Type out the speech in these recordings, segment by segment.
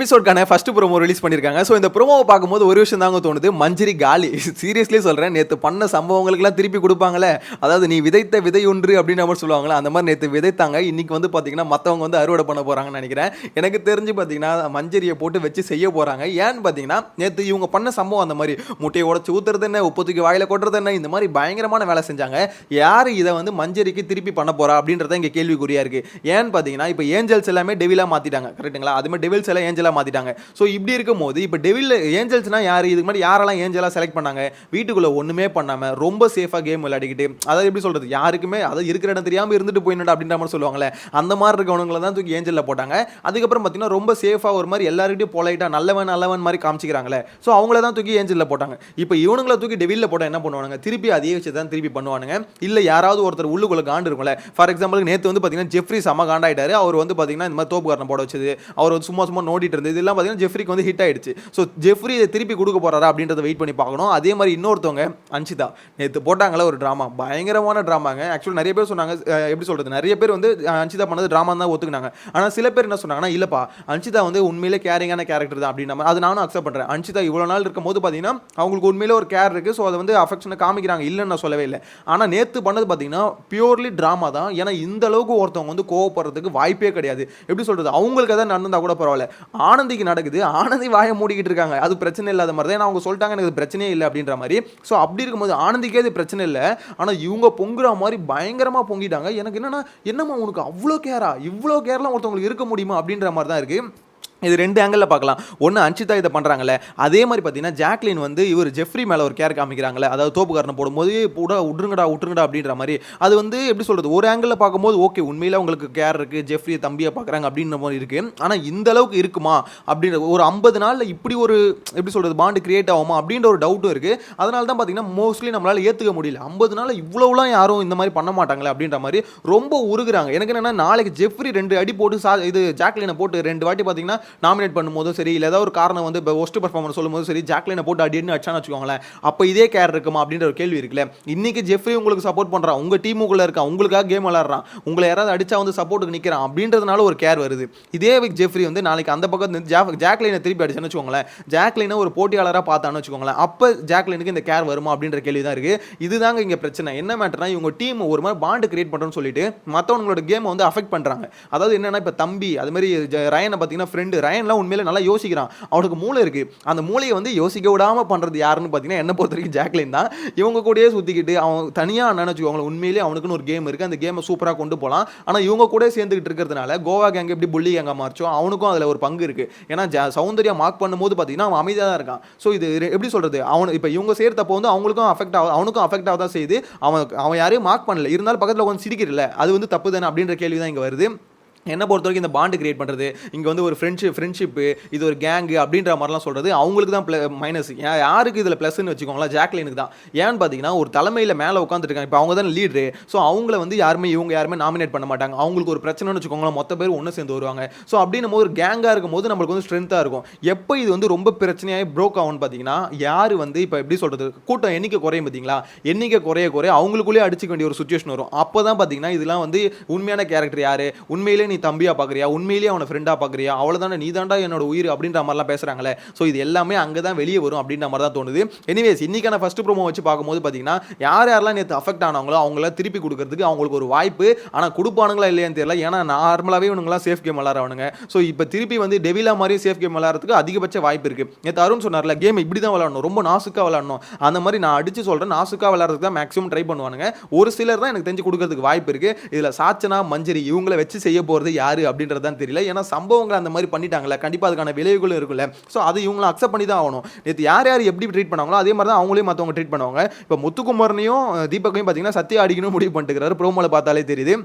எபிசோட்கான first promo release பண்ணியிருக்காங்க. So இந்த ப்ரோமோவை பார்க்கும்போது ஒரு விஷயம் தாங்க தோணுது, மஞ்சரி காலி. சீரியஸ்லி சொல்கிறேன், நேற்று பண்ண சம்பவங்களுக்குலாம் திருப்பி கொடுப்பாங்களே, அதாவது நீ விதைத்த விதை ஒன்று அப்படின்ற மாதிரி சொல்லுவாங்களே, அந்த மாதிரி நேற்று விதைத்தாங்க. இன்னைக்கு வந்து பார்த்தீங்கன்னா மற்றவங்க வந்து அறுவடை பண்ண போகிறாங்கன்னு நினைக்கிறேன். எனக்கு தெரிஞ்சு பார்த்தீங்கன்னா மஞ்சரியை போட்டு வச்சு செய்ய போகிறாங்க. ஏன்னு பார்த்தீங்கன்னா நேற்று இவங்க பண்ண சம்பவம் அந்த மாதிரி முட்டையை உடச்சி ஊற்றுறது என்ன, உப்பு தூக்கி வாயில் கொட்டுறது என்ன, இந்த மாதிரி பயங்கரமான வேலை செஞ்சாங்க. யார் இதை வந்து மஞ்சரிக்கு திருப்பி பண்ண போகிறா அப்படின்றத இங்கே கேள்விக்குறியாக இருக்குது. ஏன்னு பார்த்தீங்கன்னா இப்போ ஏஞ்சல்ஸ் எல்லாமே டெவிலாக மாற்றிட்டாங்க, கரெக்டுங்களா? அதுமாதிரி டெவில்ஸ் எல்லாம் ஏஞ்சலாக மாத்திட்டாங்க. சோ இப்படி இருக்கும்போது இப்போ டெவில் ஏஞ்சல்ஸ்னா யாரு, இதுக்கு முன்னாடி யாரெல்லாம் ஏஞ்சலா செலக்ட் பண்ணாங்க, வீட்டுக்குள்ள ஒண்ணுமே பண்ணாம ரொம்ப சேஃபா கேம் விளையாடிக்கிட்டு, அதாவது எப்படி சொல்றது, யாருக்குமே அதாவது இருக்கிற இடம் தெரியாம இருந்துட்டு போயிடணும் அப்படின்ற மாதிரி சொல்லுவாங்களே, அந்த மாதிரி இருக்கவங்களை தான் தூக்கி ஏஞ்சல்ல போட்டாங்க. அதுக்கப்புறம் பார்த்தீங்கன்னா ரொம்ப சேஃபா ஒரு மாதிரி எல்லாருக்கிட்டையும் பொலைட்டா நல்லவன் நல்லவன் மாதிரி காமிச்சிக்கிறாங்களே, ஸோ அவங்கள தான் தூக்கி ஏஞ்சல்ல போட்டாங்க. இப்போ இவனுங்களை தூக்கி டெவில்ல போட்டால் என்ன பண்ணுவாங்க, திருப்பி அதே விஷயத்தை தான் திருப்பி பண்ணுவானுங்க. இல்லை யாராவது ஒருத்தர் உள்ளுக்குள்ள காண்டு இருக்கும்ல. ஃபார் எக்ஸாம்பிள் நேற்று வந்து பார்த்தீங்கன்னா ஜெஃப்ரி செம காண்டாயிட்டாரு. அவர் வந்து பார்த்தீங்கன்னா இந்த மாதிரி தோப்புக்காரனை போட வச்சது, அவர் வந்து சும்மா சும்மா நோண்டிட்டு இருந்தது, இதெல்லாம் பார்த்தீங்கன்னா ஜெஃப்ரிக்கு வந்து ஹிட் ஆயிடுச்சு. ஸோ ஜெஃப்ரி இதை திருப்பி கொடுக்க போறாரா அப்படின்றத வெயிட் பண்ணி பார்க்கணும். அதே மாதிரி இன்னொருத்தவங்க அன்ஷிதா நேற்று போட்டாங்களே ஒரு ட்ராமா, பயங்கரமான ட்ராமாங்க. ஆக்சுவலி நிறைய பேர் சொன்னாங்க, எப்படி சொல்றது, நிறைய பேர் வந்து அன்ஷிதா பண்ணது ட்ராமா தான் ஒத்துக்கினாங்க. ஆனால் சில பேர் என்ன சொன்னாங்கன்னா, இல்லப்பா அன்ஷிதா வந்து உண்மையிலே கேரிங்கான கேரக்டர் தான் அப்படின்ற மாதிரி. அது நானும் அக்செப்ட் பண்றேன். அன்ஷிதா இவ்வளோ நாள் இருக்கும் போது பார்த்தீங்கன்னா அவங்களுக்கு உண்மையிலே ஒரு கேர் இருக்கு. ஸோ அதை வந்து அஃபெக்ஷனை காமிக்கிறாங்க, இல்லைன்னு நான் சொல்லவே இல்லை. ஆனால் நேற்று பண்ணது பார்த்தீங்கன்னா பியூர்லி ட்ராமா தான். ஏன்னா இந்த அளவுக்கு ஒருத்தவங்க வந்து கோவப்படுறதுக்கு வாய்ப்பே கிடையாது. எப்படி சொல்றது, அவங்களுக்கு எதாவது நடந்தா கூட பரவாயில்ல, ஆனந்திக்கு நடக்குது, ஆனந்தி வாயை மூடிக்கிட்டு இருக்காங்க, அது பிரச்சனை இல்லாத மாதிரி தான். அவங்க சொல்லிட்டாங்க எனக்கு பிரச்சனையே இல்லை அப்படின்ற மாதிரி. ஸோ அப்படி இருக்கும்போது ஆனந்திக்கே இது பிரச்சனை இல்லை, ஆனால் இவங்க பொங்குற மாதிரி பயங்கரமாக பொங்கிட்டாங்க. எனக்கு என்னம்மா உனக்கு அவ்வளோ கேரா, இவ்வளோ கேர்லாம் ஒருத்தவங்களுக்கு இருக்க முடியுமா அப்படின்ற மாதிரி தான் இருக்கு. இது ரெண்டு ஆங்கிளில் பார்க்கலாம். ஒன்று அன்ஷிதா இதை பண்ணுறாங்களே, அதே மாதிரி பார்த்தீங்கன்னா ஜாக்லின் வந்து இவர் ஜெஃப்ரி மேலே ஒரு கேர் காமிக்கிறாங்களே, அதாவது தோப்புக்காரனை போடும்போது கூட விட்ருங்கடா அப்படின்ற மாதிரி. அது வந்து எப்படி சொல்கிறது, ஒரு ஆங்கிளில் பார்க்கும்போது ஓகே, உண்மையில் உங்களுக்கு கேர் இருக்குது, ஜெஃப்ரி தம்பியை பார்க்குறாங்க அப்படின்ற மாதிரி இருக்குது. ஆனால் இந்த அளவுக்கு இருக்குமா அப்படின்ற ஒரு 50 நாளில் இப்படி ஒரு எப்படி சொல்கிறது பாண்டு கிரியேட் ஆகுமா அப்படின்ற ஒரு டவுட்டும் இருக்குது. அதனால தான் பார்த்தீங்கன்னா மோஸ்ட்லி நம்மளால் ஏற்றுக்க முடியல, 50 நாளில் இவ்வளோலாம் யாரும் இந்த மாதிரி பண்ண மாட்டாங்களே அப்படின்ற மாதிரி ரொம்ப உருகுறாங்க. எனக்கு என்னென்னா நாளைக்கு ஜெஃப்ரி 2 அடி போட்டு இது ஜாக்லினை போட்டு 2 வாட்டி பார்த்தீங்கன்னா நாமினேட் பண்ணும்போதும் சரி, இல்லை ஏதாவது ஒரு காரணம் வந்து இப்போ ஒஸ்ட் பர்ஃபார்மன்ஸ் சொல்லும்போது சரி, ஜாக்லினை போட்டு அடின்னு அடிச்சான்னு வச்சுக்கோங்களேன், அப்போ இதே கேர் இருக்குமா அப்படின்ற ஒரு கேள்வி இருக்குல்ல. இன்னைக்கு ஜெஃப்ரி உங்களுக்கு சப்போர்ட் பண்ணுறான், உங்கள் டீமுக்குள்ளே இருக்கான், உங்களுக்காக கேம் விளாட்றான், உங்களை யாராவது அடிச்சா வந்து சப்போர்ட்டுக்கு நிற்கிறான் அப்படின்றதுனால ஒரு கேர் வருது. இதே ஜெஃப்ரி வந்து நாளைக்கு அந்த பக்கத்து ஜாக்லினை திருப்பி அடிச்சான்னு வச்சுக்கோங்களேன், ஜாக்லினை ஒரு போட்டியாளராக பார்த்தான்னு வச்சுக்கோங்களேன், அப்போ ஜாக்லினுக்கு இந்த கேர் வருமா அப்படின்ற கேள்வி தான் இருக்குது. இதுதாங்க இங்கே பிரச்சனை. என்ன மேட்டர்னா, இவங்க டீம் ஒரு மாதிரி பாண்டு கிரியேட் பண்ணுறோன்னு சொல்லிட்டு மற்றவங்களோட கேமை வந்து அஃபெக்ட் பண்ணுறாங்க. அதாவது என்னன்னா, இப்போ தம்பி அது மாதிரி ரயனை பார்த்தீங்கன்னா ஃப்ரெண்டு ரயன்லாம் உண்மையிலே நல்லா யோசிக்கிறான், அவனுக்கு மூளை இருக்கு. அந்த மூளையை வந்து யோசிக்க விடாம பண்றது யாருன்னு பார்த்தீங்கன்னா என்ன பொறுத்த வரைக்கும் ஜாக்லின் தான். இவங்க கூடயே சுத்திக்கிட்டு அவன் தனியாக நினைச்சுக்கோங்க, உண்மையிலேயே அவனுக்குன்னு ஒரு கேம் இருக்கு, அந்த கேமை சூப்பராக கொண்டு போகலாம். ஆனால் இவங்க கூட சேர்ந்துக்கிட்டு இருக்கிறதுனால கோவா கேங் எப்படி புள்ளி கேங்க மாறிச்சோ அவனுக்கும் அதில் ஒரு பங்கு இருக்கு. ஏன்னா சௌந்தர்யா மார்க் பண்ணும்போது பார்த்தீங்கன்னா அவன் அமைதியாக தான் இருக்கான். ஸோ இது எப்படி சொல்றது, அவன் இப்போ இவங்க சேர்த்தப்போ வந்து அவங்களுக்கும் அஃபெக்ட் ஆகும், அவனுக்கும் அஃபெக்ட் ஆக தான் செய்யுது. அவன் யாரையும் மார்க் பண்ணல, இருந்தாலும் பக்கத்தில் கொஞ்சம் சிரிக்கிறல, அது வந்து தப்பு தானே அப்படின்ற கேள்வி தான் இங்கே வருது. என்ன பொறுத்த வரைக்கும் இந்த பாண்டு கிரியேட் பண்ணுறது, இங்கே வந்து ஒரு ஃப்ரெண்ட்ஷிப்பு, இது ஒரு கேங்கு அப்படின்ற மாதிரிலாம் சொல்கிறது அவங்களுக்கு தான் மைனஸ். யாருக்கு இதில் ப்ளஸ்ன்னு வச்சுக்கோங்களேன், ஜாக்லினுக்கு தான். ஏன்னு பார்த்தீங்கன்னா ஒரு தலைமையில் மேலே உட்காந்துருக்காங்க, இப்போ அவங்க தான் லீடரு. ஸோ அவங்கள வந்து இவங்க யாருமே நாமினேட் பண்ண மாட்டாங்க. அவங்களுக்கு ஒரு பிரச்சனைன்னு வச்சுக்கோங்களேன், மொத்த பேர் ஒன்று சேர்ந்து வருவாங்க. ஸோ அப்படின்னும் போது ஒரு கேங்காக இருக்கும் போது நம்மளுக்கு வந்து ஸ்ட்ரென்த்தாக இருக்கும். எப்போ இது வந்து ரொம்ப பிரச்சனையாகி ப்ரோக் ஆகும்னு பார்த்தீங்கன்னா, யார் வந்து இப்போ எப்படி சொல்கிறது, கூட்டம் எண்ணிக்கை குறையும் பார்த்தீங்களா, எண்ணிக்கை குறைய அவங்களுக்குள்ளேயே அடிச்சுக்க வேண்டிய ஒரு சுச்சுவேஷன் வரும். அப்போ தான் பார்த்தீங்கன்னா இதெல்லாம் வந்து உண்மையான கேரக்டர் யார், உண்மையிலே நீ தம்பியா பார்க்குறியா, உண்மையிலேயே அவனை ஃப்ரெண்டாக பார்க்குறியா, அவ்வளோதானே, நீ தாண்டா என்னோட உயிர் அப்படின்ற மாதிரிலாம் பேசுகிறாங்களே. ஸோ இது எல்லாமே அங்கே தான் வெளியே வரும் அப்படின்ற மாதிரி தான் தோணுது. எனிவேஸ் இன்னைக்கான ஃபர்ஸ்ட் ப்ரோமோ வச்சு பார்க்கும்போது பார்த்தீங்கன்னா யாரெல்லாம் நேற்று அஃபெக்ட் ஆனாங்களோ அவங்கள திருப்பி கொடுக்கறதுக்கு அவங்களுக்கு ஒரு வாய்ப்பு. ஆனால் கொடுப்பானுங்களா இல்லையான்னு தெரியல. ஏன்னா நார்மலாகவே இவனுங்களாம் சேஃப் கேம் விளாட்றவனுங்க. ஸோ இப்போ திருப்பி வந்து டெவிலா மாதிரியே சேஃப் கேம் விளாட்றதுக்கு அதிகபட்ச வாய்ப்பு இருக்குது. நேற்று அருண் சொன்னார்ல, கேம் இப்படி தான் விளாடணும், ரொம்ப நாசுக்காக விளாடணும், அந்த மாதிரி நான் அடித்து சொல்கிறேன், நாசுக்காக விளாட்றதுக்கு தான் மேக்ஸிமம் ட்ரை பண்ணுவானுங்க. ஒரு சிலர் தான் எனக்கு தெரிஞ்சு கொடுக்கறதுக்கு வாய்ப்பு இருக்குது. இதில் சாச்சனா மஞ்சரி இவங்களை வச்சு செய்ய போகிறது யார் அப்படின்றது தான் தெரியல. ஏன்னா சம்பவங்களை அந்த மாதிரி பண்ணிட்டாங்களே, கண்டிப்பாக அதுக்கான விளைவுகளும் இருக்குல்ல. ஸோ அது இவங்களை அக்செப்ட் பண்ணி தான் ஆகணும். நேற்று யார் எப்படி ட்ரீட் பண்ணாங்களோ அதே மாதிரி தான் அவங்களையும் மற்றவங்க ட்ரீட் பண்ணுவாங்க. இப்போ முத்துக்குமாரனையும் தீபக்கையும் பார்த்தீங்கன்னா சத்யா அடிக்கணும் முடிவு பண்ணிட்டுருக்காரு, ப்ரோமோல பார்த்தாலே தெரியுது.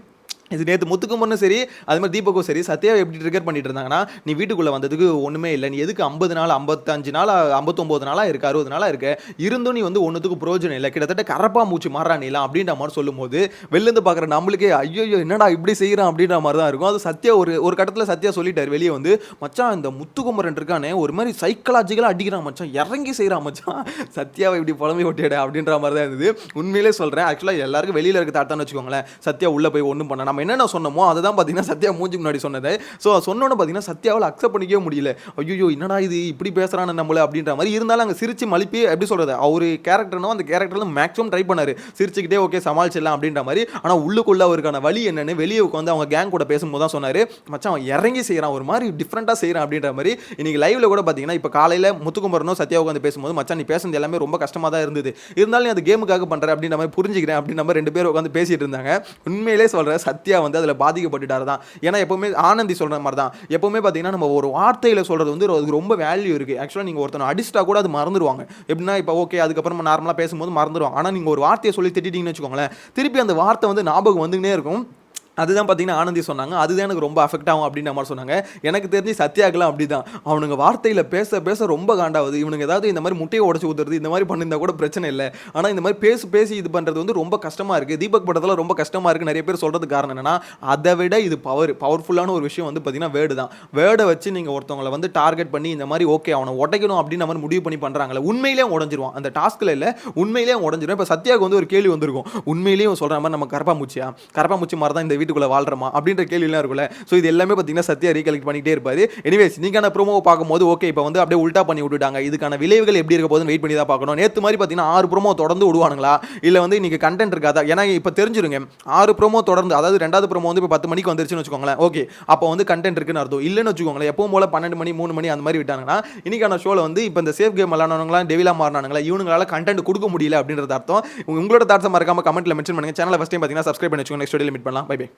இது நேற்று முத்துக்குமரனும் சரி, அது மாதிரி தீபக்கும் சரி, சத்யாவை எப்படி ட்ரிகர் பண்ணிட்டு இருந்தாங்கன்னா, நீ வீட்டுக்குள்ளே வந்ததுக்கு ஒன்றுமே இல்லை, நீ எதுக்கு 50 நாள் 55 நாள் 59 நாளாக இருக்கு, 60 நாளாக இருக்கு, இருந்தும் நீ வந்து ஒன்றுத்துக்கு பிரயோஜனம் இல்லை, கிட்டத்தட்ட கரப்பா மூச்சு மாறா நீலாம் அப்படின்ற மாதிரி சொல்லும்போது வெளிலேருந்து பார்க்குற நம்மளுக்கே ஐயோ என்னடா இப்படி செய்கிறான் அப்படின்ற மாதிரி தான் இருக்கும். அது சத்யா ஒரு கட்டத்தில் சத்யா சொல்லிட்டார் வெளியே வந்து, மச்சான் இந்த முத்துக்குமரன் இருக்கானே ஒரு மாதிரி சைக்கலாஜிக்கலாக அடிக்கிறான் மச்சான், இறங்கி செய்கிறான் மச்சான், சத்யாவை இப்படி புலம்பி ஓட்டிட அப்படின்ற மாதிரி தான் இருந்தது. உண்மையிலே சொல்கிறேன். ஆக்சுவலாக எல்லாருக்கும் வெளியில் இருக்க தாட்டான்னு வச்சுக்கோங்களேன், சத்யா உள்ளே போய் ஒன்றும் பண்ண நம்ம என்னென்ன சொன்னோமோ அதை தான் பார்த்தீங்கன்னா சத்யா மூஞ்சி முன்னாடி சொன்னது. ஸோ சொன்னோன்னு பார்த்தீங்கன்னா சத்யாவால் அக்செப்ட் பண்ணிக்கவே முடியல. ஐயோ என்னடா இது இப்படி பேசுகிறான்னு நம்மள அப்படின்ற மாதிரி. இருந்தாலும் அங்கே சிரிச்சு மலிப்பி எப்படி சொல்கிறது, அவர் கேரக்டர்னோ அந்த கேரக்டரில் மேக்ஸிமம் ட்ரை பண்ணார், சிரிச்சுக்கிட்டே ஓகே சமாளிச்சிடலாம் அப்படின்ற மாதிரி. ஆனால் உள்ளுக்குள்ள அவருக்கான வழி என்னன்னு வெளியே உட்காந்து அவங்க கேங் கூட பேசும்போது தான் சொன்னார், மச்சான் அவன் இறங்கி செய்கிறான், ஒரு மாதிரி டிஃப்ரெண்ட்டாக செய்கிறான் அப்படின்ற மாதிரி. இன்னைக்கு லைவ்ல கூட பார்த்தீங்கன்னா இப்போ காலையில் முத்துக்குமரனும் சத்யா உட்காந்து பேசும்போது, மச்சான் நீ பேசுறது எல்லாமே ரொம்ப கஷ்டமாக தான் இருந்தது, இருந்தாலும் நீ அது கேமுக்காக பண்ணுற அப்படின்ற மாதிரி புரிஞ்சுக்கிறேன் அப்படின்னு நம்ம 2 பேரும் உட்காந்து பேசிட்டு இருந்தாங்க. உண்மையிலே சொல்கிறேன் சத்யா வந்து அதில் பாதிக்கப்பட்டுட்டாரு தான். ஏன்னா எப்பவுமே ஆனந்தி சொல்கிற மாதிரி தான், எப்பவுமே பார்த்தீங்கன்னா நம்ம ஒரு வார்த்தையில் சொல்கிறது வந்து அதுக்கு ரொம்ப வேல்யூ இருக்குது. ஆக்சுவலாக நீங்கள் ஒருத்தனை அடிச்சிட்டா கூட அது மறந்துடுவாங்க. எப்படின்னா இப்போ ஓகே அதுக்கப்புறம் நார்மலாக பேசும்போது மறந்துடுவாங்க. ஆனால் நீங்கள் ஒரு வார்த்தையை சொல்லி திட்டிட்டீங்கன்னு வச்சுக்கோங்களேன், திருப்பி அந்த வார்த்தை வந்து ஞாபகம் வந்துகிட்டே இருக்கும். அதுதான் பார்த்தீங்கன்னா ஆனந்தி சொன்னாங்க, அதுதான் எனக்கு ரொம்ப அஃபெக்ட் ஆகும் அப்படின்ற மாதிரி சொன்னாங்க. எனக்கு தெரிஞ்சு சத்யாக்கெல்லாம் அப்படி தான், அவனுங்க வார்த்தையில் பேச பேச ரொம்ப காண்டாகுது. இவனுங்க ஏதாவது இந்த மாதிரி முட்டையை உடச்சி ஊற்றுறது இந்த மாதிரி பண்ணியிருந்தா கூட பிரச்சனை இல்லை, ஆனால் இந்த மாதிரி பேசி இது பண்ணுறது வந்து ரொம்ப கஷ்டமாக இருக்குது. தீபக் படத்தில் ரொம்ப கஷ்டமாக இருக்குது நிறைய பேர் சொல்கிறதுக்கு காரணம் என்னன்னா, அதை விட இது பவர்ஃபுல்லான ஒரு விஷயம் வந்து பார்த்தீங்கன்னா வேர்டு தான். வேர்டை வச்சு நீங்கள் ஒருத்தவங்களை வந்து டார்கெட் பண்ணி இந்த மாதிரி ஓகே அவனை உடைக்கணும் அப்படின்னு மாதிரி முடிவு பண்ணி பண்ணுறாங்களே, உண்மையிலேயே உடஞ்சிருவான். அந்த டாஸ்கில் இல்லை உண்மையிலேயே உடஞ்சிரும். இப்போ சத்யாவுக்கு வந்து ஒரு கேள்வி வந்திருக்கும், உண்மையிலேயே சொல்கிற மாதிரி நம்ம கரப்பாம்பூச்சி மாதிரி தான் இந்த வீட்டுக்குள்ளே வாழ்றமா அப்படின்ற கேள்விலாம் இருக்குல்ல. ஸோ இது எல்லாமே பார்த்தீங்கன்னா சத்யா ரீகலெக்ட் பண்ணிக்கிட்டே இருப்பாரு. எனிவேஸ் நீக்கான ப்ரோமோவை பார்க்கும்போது ஓகே இப்போ வந்து அப்படியே உல்டா பண்ணி விட்டுட்டாங்க, இதுக்கான விளைவுகள் எப்படி இருக்க போதுன்னு வெயிட் பண்ணி தான் பார்க்கணும். நேற்று மாதிரி பார்த்தீங்கன்னா 6 ப்ரோமோ தொடர்ந்து விடுவானுங்களா இல்லை வந்து இன்னைக்கு கண்டென்ட் இருக்காதா? ஏன்னா இப்போ தெரிஞ்சிருங்க 6 ப்ரோமோ தொடர்ந்து, அதாவது 2வது ப்ரோமோ வந்து இப்போ 10 மணிக்கு வந்துருச்சுன்னு வச்சுக்கோங்களேன், ஓகே அப்போ வந்து கண்டென்ட் இருக்குன்னு அர்த்தம். இல்லைன்னு வச்சுக்கோங்களேன் எப்பவும் போல 12 மணி 3 மணி அந்த மாதிரி விட்டாங்கன்னா இன்னைக்கான ஷோவில் வந்து இப்போ இந்த சேஃப் கேம் விளாடுனவங்களாம் டெவிலா மாறினாங்களா, இவங்களால கண்டென்ட் கொடுக்க முடியல அப்படின்றது அர்த்தம். உங்களோட தாட்ஸை மறக்காம கமெண்ட்ல மென்ஷன் பண்ணுங்க. சேனலை ஃபர்ஸ்ட் டைம் பார்த்தீங்கன்னா சப்ஸ்கிரைப் பண்ணி வச்சுக்கோங்க. நெக்ஸ்ட் வீடியோல மீட் பண்ணலாம். Bye by.